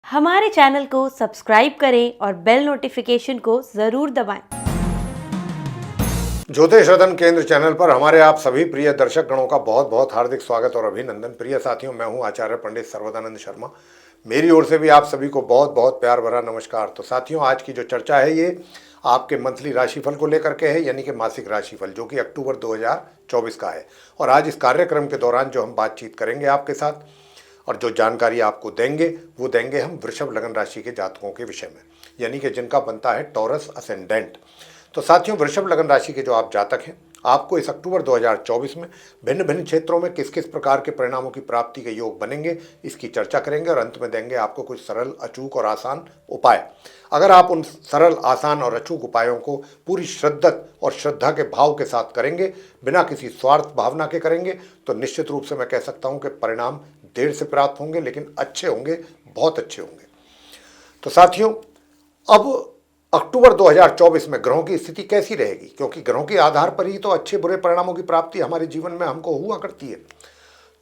हमारे चैनल को सब्सक्राइब करें और बेल नोटिफिकेशन को ज़रूर दबाएं। ज्योतिष सदन केंद्र चैनल पर हमारे आप सभी प्रिय दर्शक गणों का बहुत बहुत हार्दिक स्वागत और अभिनंदन। प्रिय साथियों, मैं हूं आचार्य पंडित सर्वदानंद शर्मा। मेरी ओर से भी आप सभी को बहुत बहुत प्यार भरा नमस्कार। तो साथियों, आज की जो चर्चा है ये आपके मंथली राशिफल को लेकर के है, यानी कि मासिक राशिफल, जो कि अक्टूबर 2024 का है। और आज इस कार्यक्रम के दौरान जो हम बातचीत करेंगे आपके साथ और जो जानकारी आपको देंगे वो देंगे हम वृषभ लगन राशि के जातकों के विषय में, यानी कि जिनका बनता है टॉरस असेंडेंट। तो साथियों, वृषभ लगन राशि के जो आप जातक हैं, आपको इस अक्टूबर 2024 में भिन्न भिन्न क्षेत्रों में किस किस प्रकार के परिणामों की प्राप्ति के योग बनेंगे, इसकी चर्चा करेंगे और अंत में देंगे आपको कुछ सरल, अचूक और आसान उपाय। अगर आप उन सरल, आसान और अचूक उपायों को पूरी शिद्दत और श्रद्धा के भाव के साथ करेंगे, बिना किसी स्वार्थ भावना के करेंगे, तो निश्चित रूप से मैं कह सकता हूं कि परिणाम देर से प्राप्त होंगे, लेकिन अच्छे होंगे, बहुत अच्छे होंगे। तो साथियों, अब अक्टूबर 2024 में ग्रहों की स्थिति कैसी रहेगी, क्योंकि ग्रहों के आधार पर ही तो अच्छे बुरे परिणामों की प्राप्ति हमारे जीवन में हमको हुआ करती है।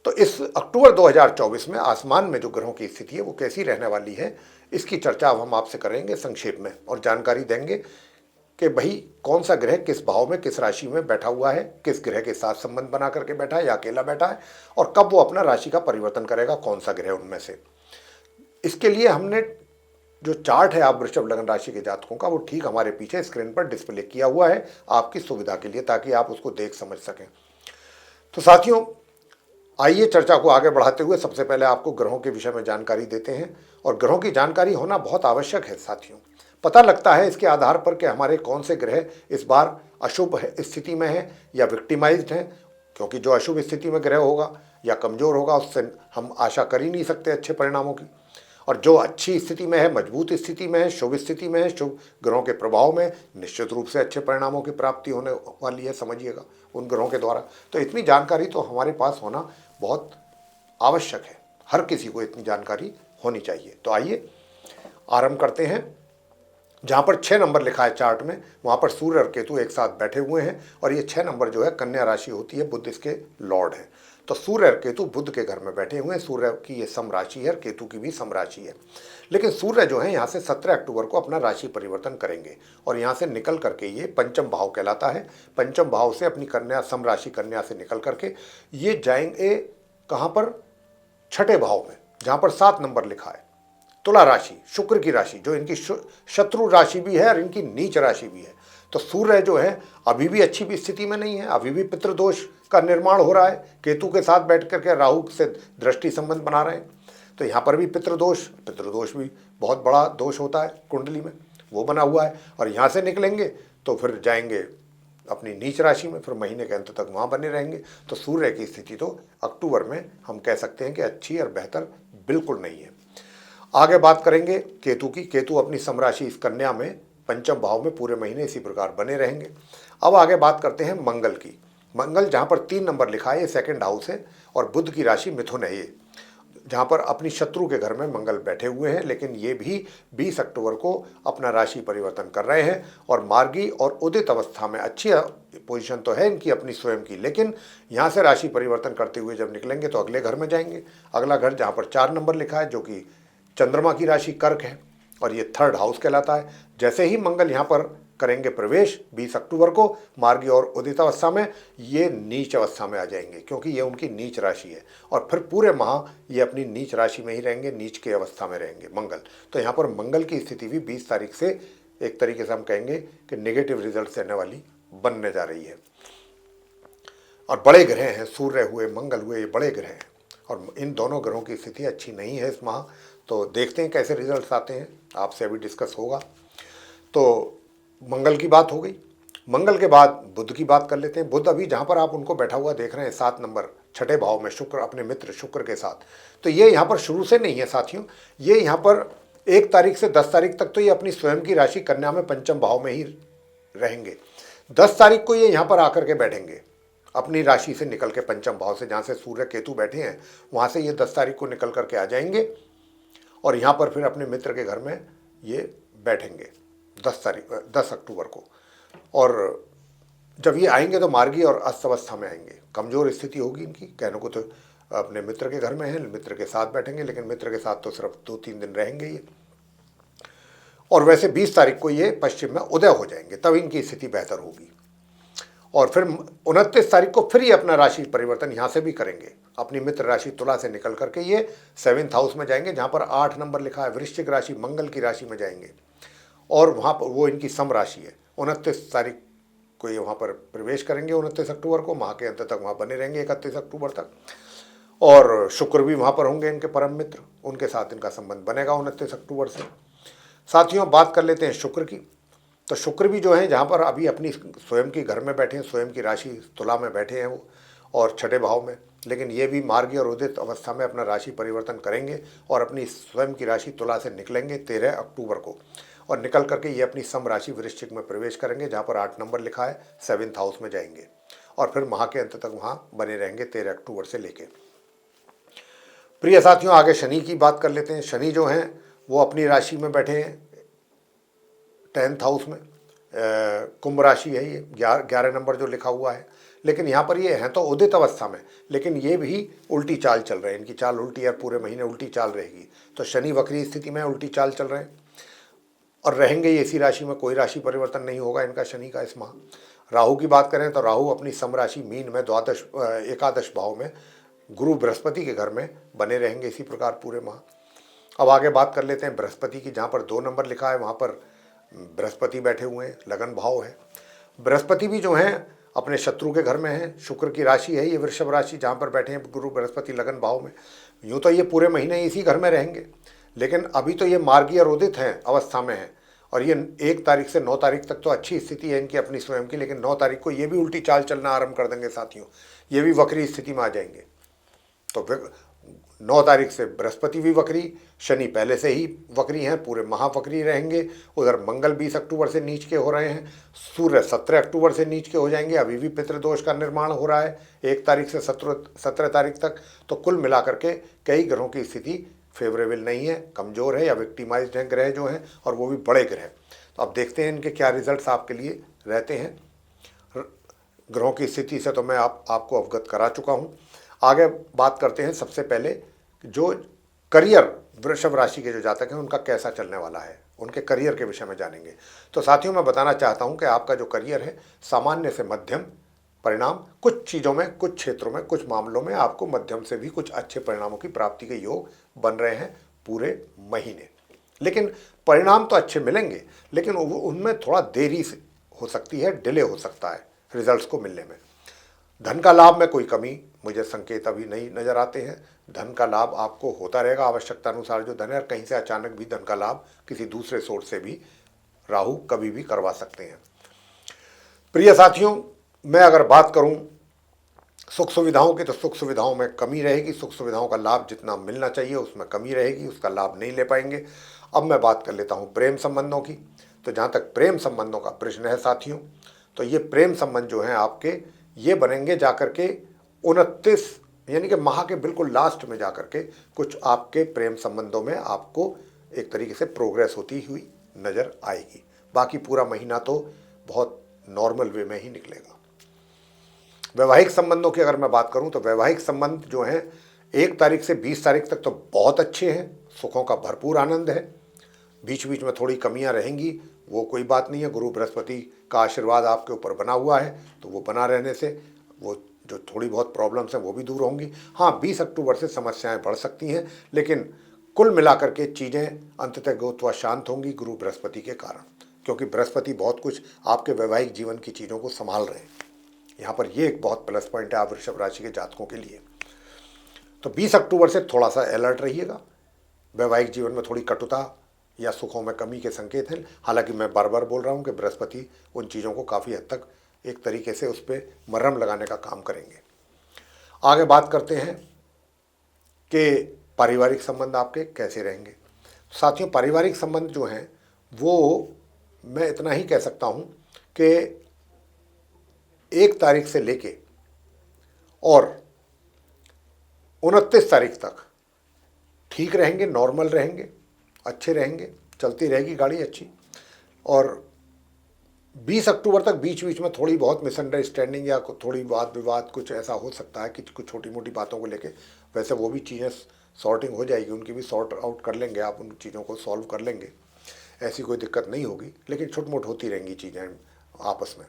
तो इस अक्टूबर 2024 में आसमान में जो ग्रहों की स्थिति है वो कैसी रहने वाली है, इसकी चर्चा अब हम आपसे करेंगे संक्षेप में और जानकारी देंगे कि भाई कौन सा ग्रह किस भाव में, किस राशि में बैठा हुआ है, किस ग्रह के साथ संबंध बना करके बैठा है या अकेला बैठा है, और कब वो अपना राशि का परिवर्तन करेगा, कौन सा ग्रह उनमें से। इसके लिए हमने जो चार्ट है आप वृषभ लगन राशि के जातकों का, वो ठीक हमारे पीछे स्क्रीन पर डिस्प्ले किया हुआ है आपकी सुविधा के लिए, ताकि आप उसको देख समझ सकें। तो साथियों, आइए चर्चा को आगे बढ़ाते हुए सबसे पहले आपको ग्रहों के विषय में जानकारी देते हैं। और ग्रहों की जानकारी होना बहुत आवश्यक है साथियों। पता लगता है इसके आधार पर कि हमारे कौन से ग्रह इस बार अशुभ स्थिति में है या विक्टिमाइज्ड हैं, क्योंकि जो अशुभ स्थिति में ग्रह होगा या कमजोर होगा उससे हम आशा कर ही नहीं सकते अच्छे परिणामों की। और जो अच्छी स्थिति में है, मजबूत स्थिति में है, शुभ स्थिति में है, शुभ ग्रहों के प्रभाव में, निश्चित रूप से अच्छे परिणामों की प्राप्ति होने वाली है, समझिएगा, उन ग्रहों के द्वारा। तो इतनी जानकारी तो हमारे पास होना बहुत आवश्यक है, हर किसी को इतनी जानकारी होनी चाहिए। तो आइए आरंभ करते हैं। जहाँ पर 6 नंबर लिखा है चार्ट में, वहाँ पर सूर्य और केतु एक साथ बैठे हुए हैं, और ये 6 नंबर जो है कन्या राशि होती है, बुध इसके लॉर्ड है। तो सूर्य और केतु बुध के घर में बैठे हुए हैं। सूर्य की ये सम राशि है और केतु की भी सम राशि है। लेकिन सूर्य जो है यहाँ से 17 अक्टूबर को अपना राशि परिवर्तन करेंगे और यहाँ से निकल करके, ये पंचम भाव कहलाता है, पंचम भाव से अपनी कन्या, सम राशि कन्या से निकल करके ये जाएंगे कहाँ पर, छठे भाव में, जहाँ पर 7 नंबर लिखा है, तुला राशि, शुक्र की राशि, जो इनकी शत्रु राशि भी है और इनकी नीच राशि भी है। तो सूर्य जो है अभी भी अच्छी भी स्थिति में नहीं है, अभी भी पितृदोष का निर्माण हो रहा है। केतु के साथ बैठ करके राहु से दृष्टि संबंध बना रहे हैं, तो यहाँ पर भी पितृदोष भी बहुत बड़ा दोष होता है कुंडली में, वो बना हुआ है। और यहाँ से निकलेंगे तो फिर जाएंगे अपनी नीच राशि में, फिर महीने के अंत तक वहाँ बने रहेंगे। तो सूर्य की स्थिति तो अक्टूबर में हम कह सकते हैं कि अच्छी और बेहतर बिल्कुल नहीं है। आगे बात करेंगे केतु की। केतु अपनी समराशि इस कन्या में पंचम भाव में पूरे महीने इसी प्रकार बने रहेंगे। अब आगे बात करते हैं मंगल की। मंगल जहाँ पर 3 नंबर लिखा है, ये सेकंड हाउस है, और बुध की राशि मिथुन है, ये जहाँ पर अपनी शत्रु के घर में मंगल बैठे हुए हैं। लेकिन ये भी 20 अक्टूबर को अपना राशि परिवर्तन कर रहे हैं और मार्गी और उदित अवस्था में, अच्छी पोजीशन तो है इनकी अपनी स्वयं की, लेकिन यहाँ से राशि परिवर्तन करते हुए जब निकलेंगे तो अगले घर में जाएंगे। अगला घर जहाँ पर 4 नंबर लिखा है, जो कि चंद्रमा की राशि कर्क है, और ये थर्ड हाउस कहलाता है। जैसे ही मंगल यहाँ पर करेंगे प्रवेश 20 अक्टूबर को मार्गी और उदित अवस्था में, ये नीच अवस्था में आ जाएंगे, क्योंकि ये उनकी नीच राशि है, और फिर पूरे माह ये अपनी नीच राशि में ही रहेंगे, नीच के अवस्था में रहेंगे मंगल। तो यहाँ पर मंगल की स्थिति भी 20 तारीख से एक तरीके से हम कहेंगे कि नेगेटिव रिजल्ट देने वाली बनने जा रही है। और बड़े ग्रह हैं, सूर्य हुए, मंगल हुए, ये बड़े ग्रह हैं, और इन दोनों ग्रहों की स्थिति अच्छी नहीं है इस माह। तो देखते हैं कैसे रिजल्ट्स आते हैं, आपसे अभी डिस्कस होगा। तो मंगल की बात हो गई। मंगल के बाद बुध की बात कर लेते हैं। बुध अभी जहाँ पर आप उनको बैठा हुआ देख रहे हैं 7 नंबर छठे भाव में, शुक्र अपने मित्र शुक्र के साथ, तो ये यहाँ पर शुरू से नहीं है साथियों। ये यहाँ पर 1 तारीख से 10 तारीख तक तो ये अपनी स्वयं की राशि कन्या में पंचम भाव में ही रहेंगे। 10 तारीख को ये यहाँ पर आकर के बैठेंगे अपनी राशि से निकल के, पंचम भाव से जहाँ से सूर्य केतु बैठे हैं वहाँ से ये 10 तारीख को निकल करके आ जाएंगे और यहाँ पर फिर अपने मित्र के घर में ये बैठेंगे 10 अक्टूबर को। और जब ये आएंगे तो मार्गी और अस्त अवस्था में आएंगे, कमज़ोर स्थिति होगी इनकी, कहने को तो अपने मित्र के घर में हैं, मित्र के साथ बैठेंगे, लेकिन मित्र के साथ तो सिर्फ 2-3 दिन रहेंगे ये। और वैसे 20 तारीख को ये पश्चिम में उदय हो जाएंगे, तब इनकी स्थिति बेहतर होगी। और फिर 29 तारीख को फिर ये अपना राशि परिवर्तन यहाँ से भी करेंगे, अपनी मित्र राशि तुला से निकल करके ये 7th हाउस में जाएंगे, जहाँ पर 8 नंबर लिखा है, वृश्चिक राशि, मंगल की राशि में जाएंगे। और वहाँ पर वो इनकी सम राशि है। 29 तारीख को ये वहाँ पर प्रवेश करेंगे, 29 अक्टूबर को, माह के अंत तक वहाँ बने रहेंगे 31 अक्टूबर तक। और शुक्र भी वहाँ पर होंगे, इनके परम मित्र, उनके साथ इनका संबंध बनेगा 29 अक्टूबर से। साथियों, बात कर लेते हैं शुक्र की। तो शुक्र भी जो है, जहाँ पर अभी अपनी स्वयं की घर में बैठे हैं, स्वयं की राशि तुला में बैठे हैं वो, और छठे भाव में, लेकिन ये भी मार्गी और उदित अवस्था में अपना राशि परिवर्तन करेंगे और अपनी स्वयं की राशि तुला से निकलेंगे 13 अक्टूबर को। और निकल करके ये अपनी सम राशि वृश्चिक में प्रवेश करेंगे, जहाँ पर 8 नंबर लिखा है, 7th हाउस में जाएंगे। और फिर माह के अंत तक वहाँ बने रहेंगे 13 अक्टूबर से लेके। प्रिय साथियों, आगे शनि की बात कर लेते हैं। शनि जो हैं वो अपनी राशि में बैठे हैं 10th हाउस में, कुंभ राशि है ये, 11 नंबर जो लिखा हुआ है। लेकिन यहाँ पर ये हैं तो उदित अवस्था में, लेकिन ये भी उल्टी चाल चल रहे हैं, इनकी चाल उल्टी है, पूरे महीने उल्टी चाल रहेगी। तो शनि वक्री स्थिति में उल्टी चाल चल रहे हैं और रहेंगे ये इसी राशि में, कोई राशि परिवर्तन नहीं होगा इनका शनि का इस माह। राहु की बात करें तो राहु अपनी सम राशि मीन में एकादश भाव में गुरु बृहस्पति के घर में बने रहेंगे इसी प्रकार पूरे माह। अब आगे बात कर लेते हैं बृहस्पति की, जहाँ पर 2 नंबर लिखा है वहाँ पर बृहस्पति बैठे हुए हैं, लगन भाव है। बृहस्पति भी जो हैं अपने शत्रु के घर में हैं, शुक्र की राशि है ये वृषभ राशि, जहाँ पर बैठे हैं गुरु बृहस्पति लगन भाव में। यूँ तो ये पूरे महीने इसी घर में रहेंगे, लेकिन अभी तो ये मार्गी और उदित हैं अवस्था में हैं, और ये 1 तारीख से 9 तारीख तक तो अच्छी स्थिति है इनकी अपनी स्वयं की, लेकिन 9 तारीख को ये भी उल्टी चाल चलना आरंभ कर देंगे साथियों, ये भी वक्री स्थिति में आ जाएंगे। तो फिर 9 तारीख से बृहस्पति भी वक्री, शनि पहले से ही वक्री हैं, पूरे महावक्री रहेंगे। उधर मंगल 20 अक्टूबर से नीच के हो रहे हैं, सूर्य 17 अक्टूबर से नीच के हो जाएंगे, अभी भी पितृदोष का निर्माण हो रहा है 1 तारीख से 17 तारीख तक। तो कुल मिलाकर के कई ग्रहों की स्थिति फेवरेबल नहीं है, कमज़ोर है या विक्टिमाइज्ड हैं ग्रह जो हैं, और वो भी बड़े ग्रह। तो अब देखते हैं इनके क्या रिजल्ट्स आपके लिए रहते हैं। ग्रहों की स्थिति से तो मैं आपको अवगत करा चुका हूँ। आगे बात करते हैं सबसे पहले जो करियर वृषभ राशि के जो जातक हैं उनका कैसा चलने वाला है, उनके करियर के विषय में जानेंगे। तो साथियों, मैं बताना चाहता हूं कि आपका जो करियर है सामान्य से मध्यम परिणाम, कुछ चीज़ों में, कुछ क्षेत्रों में, कुछ मामलों में आपको मध्यम से भी कुछ अच्छे परिणामों की प्राप्ति के योग बन रहे हैं पूरे महीने। लेकिन परिणाम तो अच्छे मिलेंगे, लेकिन उनमें थोड़ा देरी हो सकती है, डिले हो सकता है रिजल्ट्स को मिलने में। धन का लाभ में कोई कमी मुझे संकेत अभी नहीं नज़र आते हैं। धन का लाभ आपको होता रहेगा आवश्यकता अनुसार जो धन है, और कहीं से अचानक भी धन का लाभ किसी दूसरे सोर्स से भी राहु कभी भी करवा सकते हैं। प्रिय साथियों, मैं अगर बात करूं सुख सुविधाओं की, तो सुख सुविधाओं में कमी रहेगी, सुख सुविधाओं का लाभ जितना मिलना चाहिए उसमें कमी रहेगी, उसका लाभ नहीं ले पाएंगे। अब मैं बात कर लेता हूं प्रेम संबंधों की। तो जहाँ तक प्रेम संबंधों का प्रश्न है साथियों, तो ये प्रेम संबंध जो हैं आपके, ये बनेंगे जाकर के 29 यानी कि माह के बिल्कुल लास्ट में जाकर के कुछ आपके प्रेम संबंधों में आपको एक तरीके से प्रोग्रेस होती हुई नज़र आएगी। बाकी पूरा महीना तो बहुत नॉर्मल वे में ही निकलेगा। वैवाहिक संबंधों की अगर मैं बात करूं तो वैवाहिक संबंध जो हैं 1 तारीख से 20 तारीख तक तो बहुत अच्छे हैं, सुखों का भरपूर आनंद है। बीच बीच में थोड़ी कमियां रहेंगी, वो कोई बात नहीं है, गुरु बृहस्पति का आशीर्वाद आपके ऊपर बना हुआ है, तो वो बना रहने से वो जो थोड़ी बहुत प्रॉब्लम्स हैं वो भी दूर होंगी। हाँ, 20 अक्टूबर से समस्याएं बढ़ सकती हैं, लेकिन कुल मिलाकर के चीज़ें अंततः गोत्वा शांत होंगी गुरु बृहस्पति के कारण, क्योंकि बृहस्पति बहुत कुछ आपके वैवाहिक जीवन की चीज़ों को संभाल रहे हैं। यहाँ पर ये एक बहुत प्लस पॉइंट है आप वृषभ राशि के जातकों के लिए। तो 20 अक्टूबर से थोड़ा सा अलर्ट रहिएगा, वैवाहिक जीवन में थोड़ी कटुता या सुखों में कमी के संकेत हैं। हालांकि मैं बार बार बोल रहा हूँ कि बृहस्पति उन चीज़ों को काफ़ी हद तक एक तरीके से उस पर मरहम लगाने का काम करेंगे। आगे बात करते हैं कि पारिवारिक संबंध आपके कैसे रहेंगे। साथियों, पारिवारिक संबंध जो हैं वो मैं इतना ही कह सकता हूँ कि 1 तारीख से लेके और 29 तारीख तक ठीक रहेंगे, नॉर्मल रहेंगे, अच्छे रहेंगे, चलती रहेगी गाड़ी अच्छी। और 20 अक्टूबर तक बीच बीच में थोड़ी बहुत मिसअंडरस्टैंडिंग या थोड़ी वाद विवाद कुछ ऐसा हो सकता है कि कुछ छोटी मोटी बातों को लेके, वैसे वो भी चीज़ें सॉर्टिंग हो जाएगी, उनकी भी सॉर्ट आउट कर लेंगे, आप उन चीज़ों को सॉल्व कर लेंगे, ऐसी कोई दिक्कत नहीं होगी। लेकिन छोट मोट होती रहेंगी चीज़ें आपस में।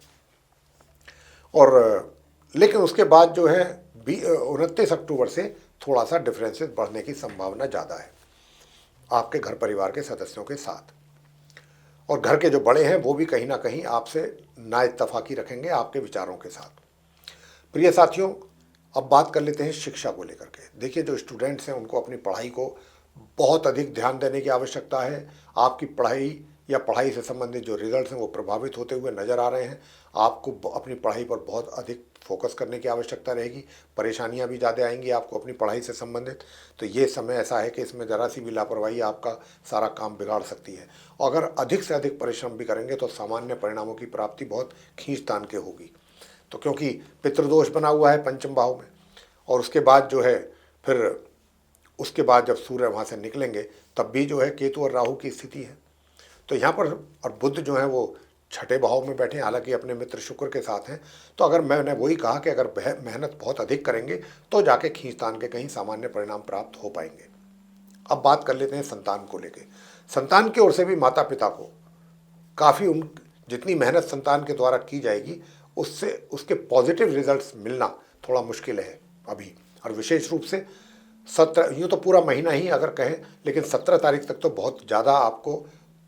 और लेकिन उसके बाद जो है 29 अक्टूबर से थोड़ा सा डिफरेंसेस बढ़ने की संभावना ज़्यादा है आपके घर परिवार के सदस्यों के साथ। और घर के जो बड़े हैं वो भी कहीं ना कहीं आपसे नाइत्तफाकी रखेंगे आपके विचारों के साथ। प्रिय साथियों, अब बात कर लेते हैं शिक्षा को लेकर के। देखिए, जो स्टूडेंट्स हैं उनको अपनी पढ़ाई को बहुत अधिक ध्यान देने की आवश्यकता है। आपकी पढ़ाई या पढ़ाई से संबंधित जो रिजल्ट्स हैं वो प्रभावित होते हुए नज़र आ रहे हैं। आपको अपनी पढ़ाई पर बहुत अधिक फोकस करने की आवश्यकता रहेगी। परेशानियां भी ज़्यादा आएंगी आपको अपनी पढ़ाई से संबंधित। तो ये समय ऐसा है कि इसमें ज़रा सी भी लापरवाही आपका सारा काम बिगाड़ सकती है। और अगर अधिक से अधिक परिश्रम भी करेंगे तो सामान्य परिणामों की प्राप्ति बहुत खींचतान के होगी। तो क्योंकि पितृदोष बना हुआ है पंचम भाव में, और उसके बाद जो है फिर उसके बाद जब सूर्य वहाँ से निकलेंगे तब भी जो है केतु और राहु की स्थिति है। तो यहाँ पर और बुध जो है वो छठे भाव में बैठे हैं, हालांकि अपने मित्र शुक्र के साथ हैं। तो अगर मैंने वही कहा कि अगर मेहनत बहुत अधिक करेंगे तो जाके खींचतान के कहीं सामान्य परिणाम प्राप्त हो पाएंगे। अब बात कर लेते हैं संतान को लेके। संतान की ओर से भी माता पिता को काफ़ी उन जितनी मेहनत संतान के द्वारा की जाएगी उससे उसके पॉजिटिव रिजल्ट्स मिलना थोड़ा मुश्किल है अभी। और विशेष रूप से 17, यूँ तो पूरा महीना ही अगर कहें, लेकिन 17 तारीख तक तो बहुत ज़्यादा आपको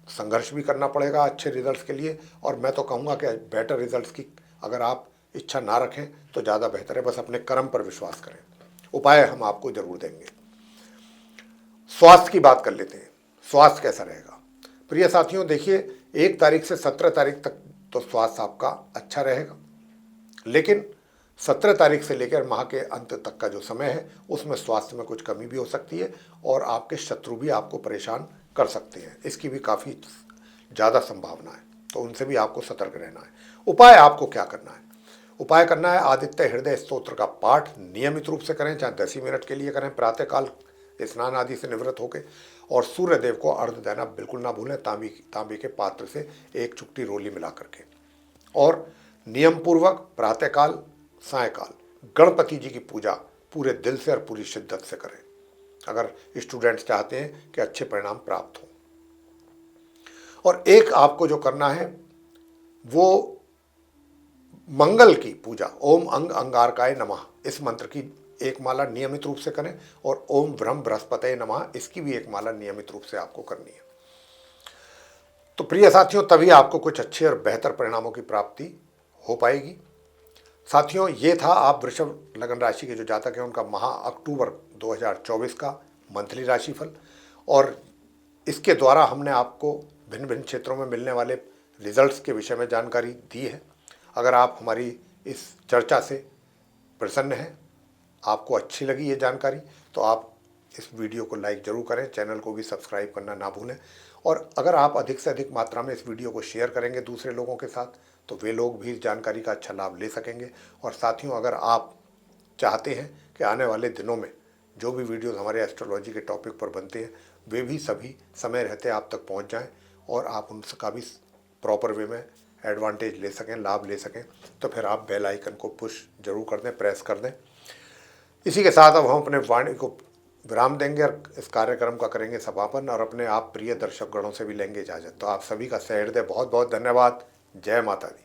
संघर्ष भी करना पड़ेगा अच्छे रिजल्ट्स के लिए। और मैं तो कहूँगा कि बेटर रिजल्ट्स की अगर आप इच्छा ना रखें तो ज़्यादा बेहतर है, बस अपने कर्म पर विश्वास करें। उपाय हम आपको ज़रूर देंगे। स्वास्थ्य की बात कर लेते हैं। स्वास्थ्य कैसा रहेगा? प्रिय साथियों, देखिए, 1 तारीख से 17 तारीख तक तो स्वास्थ्य आपका अच्छा रहेगा, लेकिन 17 तारीख से लेकर माह के अंत तक का जो समय है उसमें स्वास्थ्य में कुछ कमी भी हो सकती है और आपके शत्रु भी आपको परेशान कर सकते हैं, इसकी भी काफ़ी ज़्यादा संभावना है। तो उनसे भी आपको सतर्क रहना है। उपाय आपको क्या करना है? उपाय करना है आदित्य हृदय स्तोत्र का पाठ नियमित रूप से करें, चाहे 10 ही मिनट के लिए करें, प्रातःकाल स्नान आदि से निवृत्त होकर। और सूर्य देव को अर्घ देना बिल्कुल ना भूलें, तांबे के पात्र से 1 चुटकी रोली मिला करके। और नियम पूर्वक प्रातःकाल सायकाल गणपति जी की पूजा पूरे दिल से और पूरी शिद्दत से करें अगर स्टूडेंट्स चाहते हैं कि अच्छे परिणाम प्राप्त हों। और एक आपको जो करना है वो मंगल की पूजा, ओम अंग अंगारकाय नमः, इस मंत्र की 1 माला नियमित रूप से करें। और ओम ब्रह्म बृहस्पतये नमः, इसकी भी 1 माला नियमित रूप से आपको करनी है। तो प्रिय साथियों, तभी आपको कुछ अच्छे और बेहतर परिणामों की प्राप्ति हो पाएगी। साथियों, ये था आप वृषभ लगन राशि के जो जातक हैं उनका माह अक्टूबर 2024 का मंथली राशिफल। और इसके द्वारा हमने आपको भिन्न भिन्न क्षेत्रों में मिलने वाले रिजल्ट्स के विषय में जानकारी दी है। अगर आप हमारी इस चर्चा से प्रसन्न हैं, आपको अच्छी लगी ये जानकारी, तो आप इस वीडियो को लाइक ज़रूर करें, चैनल को भी सब्सक्राइब करना ना भूलें। और अगर आप अधिक से अधिक मात्रा में इस वीडियो को शेयर करेंगे दूसरे लोगों के साथ तो वे लोग भी इस जानकारी का अच्छा लाभ ले सकेंगे। और साथियों, अगर आप चाहते हैं कि आने वाले दिनों में जो भी वीडियोस हमारे एस्ट्रोलॉजी के टॉपिक पर बनते हैं वे भी सभी समय रहते आप तक पहुंच जाएं और आप उनका भी प्रॉपर वे में एडवांटेज ले सकें, लाभ ले सकें, तो फिर आप बेल आइकन को पुश जरूर कर दें, प्रेस कर दें। इसी के साथ अब हम अपने वाणी को विराम देंगे और इस कार्यक्रम का करेंगे समापन और अपने आप प्रिय दर्शक गणों से भी लेंगे इजाज़त। तो आप सभी का सहृदय बहुत बहुत धन्यवाद। जय माता दी।